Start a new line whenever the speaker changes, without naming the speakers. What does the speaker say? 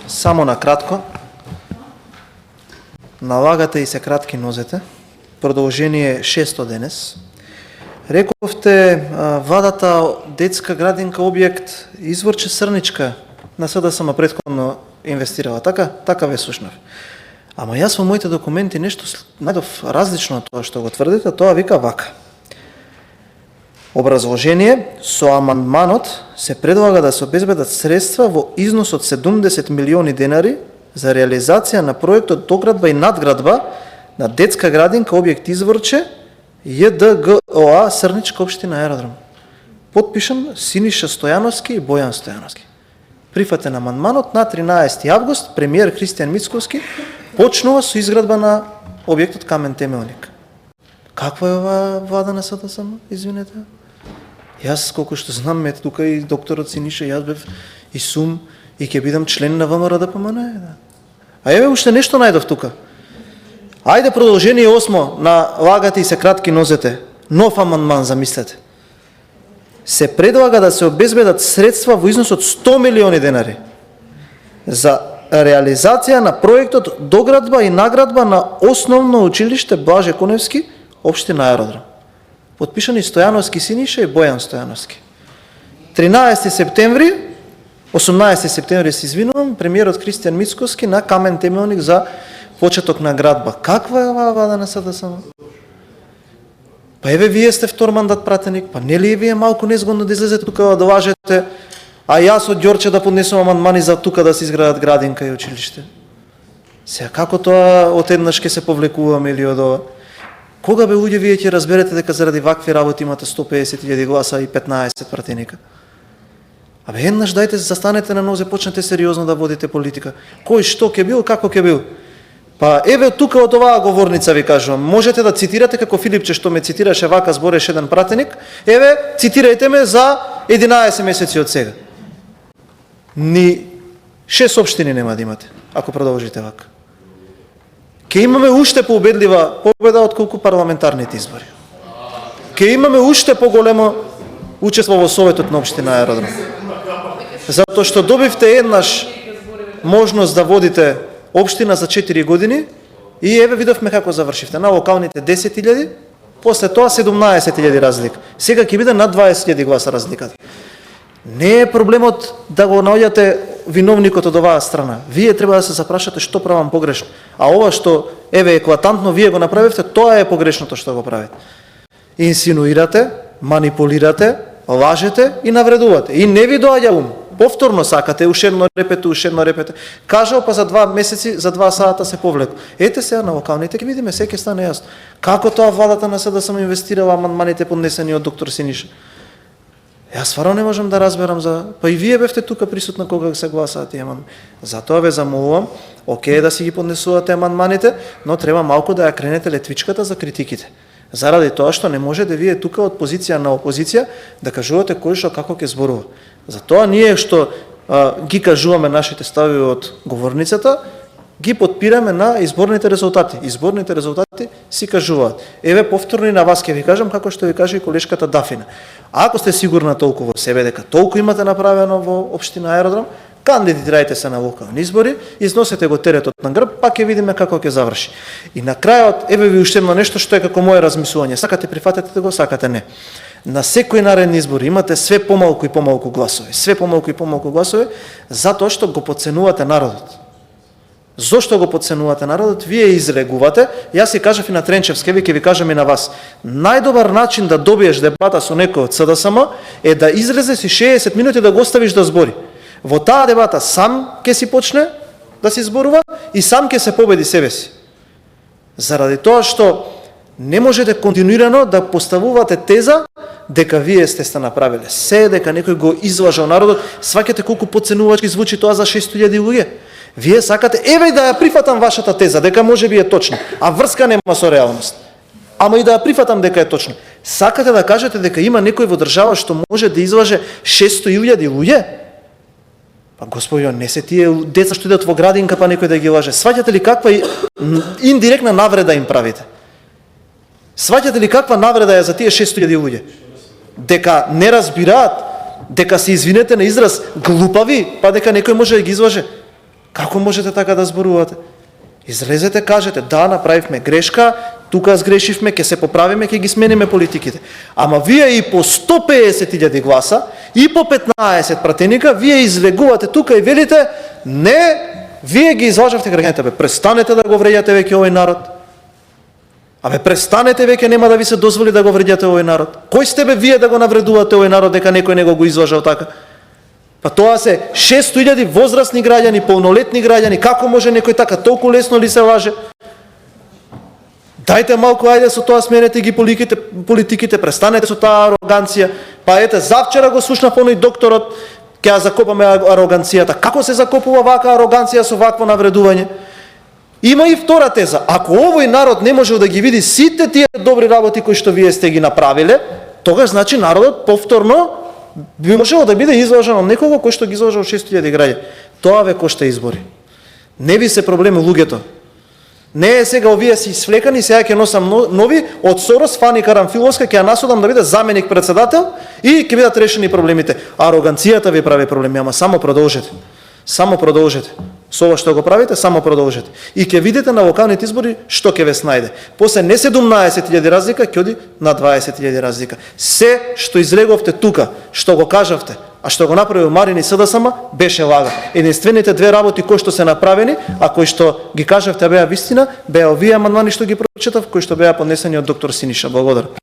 Само на кратко. Налагате и се кратки нозете. Продолжение 6 денес. Рековте владата детска градинка објект Изворче Срничка на СДСМ претходно инвестирала. Така ве слушнав. Ама јас во моите документи нешто најдов различно од тоа што го тврдите, тоа вика вака. Образложение, со амандманот се предлага да се обезбедат средства во износ од 70 милиони денари за реализација на проектот доградба и надградба на детска градинка објект Изворче ЈДГОА Срничка општина Аеродром. Потпишан Синиша Стојановски и Бојан Стојановски. Прифатен амандманот на 13 август, премиер Христијан Мицковски почнува со изградба на објектот камен темелник. Каква е ова влада на СДСМ? Извинете. Јас колку што знам, тука и докторот Синиша, јас бев и сум и ќе бидам член на ВМРО ДПМН. А еве уште нешто најдов тука. Ајде продолжение 8 на лагате и се кратки нозете. Нов амандман, замислете. Се предлага да се обезбедат средства во износ од 100 милиони денари за реализација на проектот доградба и наградба на Основно училиште Блаже Коневски, општина Аеродром. Потпишани Стојановски Синиша и Бојан Стојановски. 13 септември, 18 септември се извинувам, премиерот Христијан Мицковски на камен темелник за почеток на градба. Каква е оваа влада на СДСМ? Па еве вие сте втор мандат пратеник, па нели и вие малку незгодно да излезете тука да лажете, а јас од Ѓорче да поднесувам амандмани за тука да се изградат градинка и училиште. Сега како тоа одеднаш ќе се повлекуваме или од ова? Кога бе луѓе вие ќе разберете дека заради вакви работи имате 150.000 гласа и 15 пратеника? Абе еднаш дајте застанете на нозе, почнете сериозно да водите политика. Кој што ќе бил, како ќе бил? Па еве тука од оваа говорница ви кажувам, можете да цитирате како Филипче што ме цитираше вака збореше еден пратеник, еве цитирајте ме за 11 месеци од сега. Ни 6 општини нема да имате, ако продолжите вака. Ке имаме уште поубедлива победа отколку парламентарните избори. Ке имаме уште поголемо учество во Советот на општина Аеродром. Затоа што добивте еднаш можност да водите општина за 4 години и еве видовме како завршивте. На локалните 10.000, после тоа 17.000 разлика. Сега ќе биде над 20.000 гласа разликата. Не е проблемот да го наоѓате виновникот од оваа страна. Вие треба да се запрашате што правам погрешно. А ова што еве еклатантно вие го направивте, тоа е погрешното што го правите. Инсинуирате, манипулирате, лажете и навредувате. И не ви доаѓа ум. Повторно сакате, уште едно репете. Кажал па за 2 месеци, за 2 сата се повлеко. Ете сега на локалните ќе видиме, се ќе стане јасно. Како тоа владата на СДСМ инвестирала амандманите поднесени од доктор Синиша? Јас стварно не можам да разберам за... Па и вие бевте тука присутна кога се гласаат тие амандмани. Затоа ве замолувам, окей да си ги поднесувате амандманите, но треба малку да ја кренете летвичката за критиките. Заради тоа што не може да вие тука од позиција на опозиција да кажувате кој што како ќе зборува. Затоа ние што ги кажуваме нашите стави од говорницата, ги подпираме на изборните резултати. Изборните резултати си кажуваат. Еве повторно и на вас ќе ви кажам како што ви каже и колешката Дафина. Ако сте сигурна толку во себе дека толку имате направено во општина Аеродром, кандидирајте се на локални избори, износете го теретот на грб, па ќе видиме како ќе заврши. И на крајот еве ви уште едно нешто што е како моје размислување. Сакате прифатете да го, сакате не. На секој наредни избори имате све помалку и помалку гласови. Све помалку и помалку гласови, затоа што го подценувате народот. Зошто го подценувате народот? Вие изрегувате. Јас си кажав и на Тренчевски, ви ќе ви кажам и на вас. Најдобар начин да добиеш дебата со некој од СДСМ е да излезеш и 60 минути да го оставиш да збори. Во таа дебата сам ќе си почне да си зборува и сам ќе се победи себе си. Заради тоа што не можете континуирано да поставувате теза дека вие сте направиле се, дека некој го излажал народот. Сваќате колку подценувачки звучи тоа за 600.000 луѓе. Вие сакате, еве да ја прифатам вашата теза, дека може би е точна, а врска нема со реалност. Ама и да ја прифатам дека е точна. Сакате да кажете дека има некој во држава што може да излаже 600.000 луѓе? Па господио, не се тие деца што идат во градинка па некој да ги лаже. Сваќате ли каква индиректна навреда им правите? Сваќате ли каква навреда е за тие 600.000 луѓе? Дека не разбираат, дека се извинете на израз глупави, па дека некој може да ги излаже. Како можете така да зборувате? Излезете, кажете, да, направивме грешка, тука сгрешивме, ќе се поправиме, ќе ги смениме политиките. Ама вие и по 150.000 гласа, и по 15 пратеника, вие излегувате тука и велите, не, вие ги излажавте граѓаните, престанете да го вреѓате веќе овој народ. Престанете веќе, нема да ви се дозволи да го вреѓате овој народ. Кој сте вие да го навредувате овој народ дека некој него го излажал така? Па тоа се 600.000 возрастни граѓани, полнолетни граѓани, како може некој така толку лесно ли се лаже? Дајте малку, ајде со тоа сменете ги политиките, престанете со таа ароганција. Па ете, завчера го слушнав оној докторот, ќе ја закопаме ароганцијата. Како се закопува вака ароганција со вакво навредување? Има и втора теза. Ако овој народ не можел да ги види сите тие добри работи кои што вие сте ги направиле, тогаш значи народот повторно би можело да биде излажан од некого кој што ги излажал 600.000 граѓани. Тоа ве кошта избори. Не ви се проблеми луѓето. Не е сега овие си свлекани, сега ќе носам нови, од Сорос, Фани Карамфиловска, ќе ја насудам да биде заменик председател и ќе бидат решени проблемите. Ароганцијата ви прави проблеми, ама само продолжете. Само продолжете. Со ова што го правите, само продолжете. И ќе видите на локалните избори што ќе ве снајде. После не 17.000 разлика, ќе оди на 20.000 разлика. Се што излеговте тука, што го кажавте, а што го направил Марин и СДСМ, беше лага. Единствените две работи кои што се направени, а кои што ги кажавте беа вистина, беа овие амандмани што ги прочитав, кои што беа поднесени од доктор Синиша. Благодарам.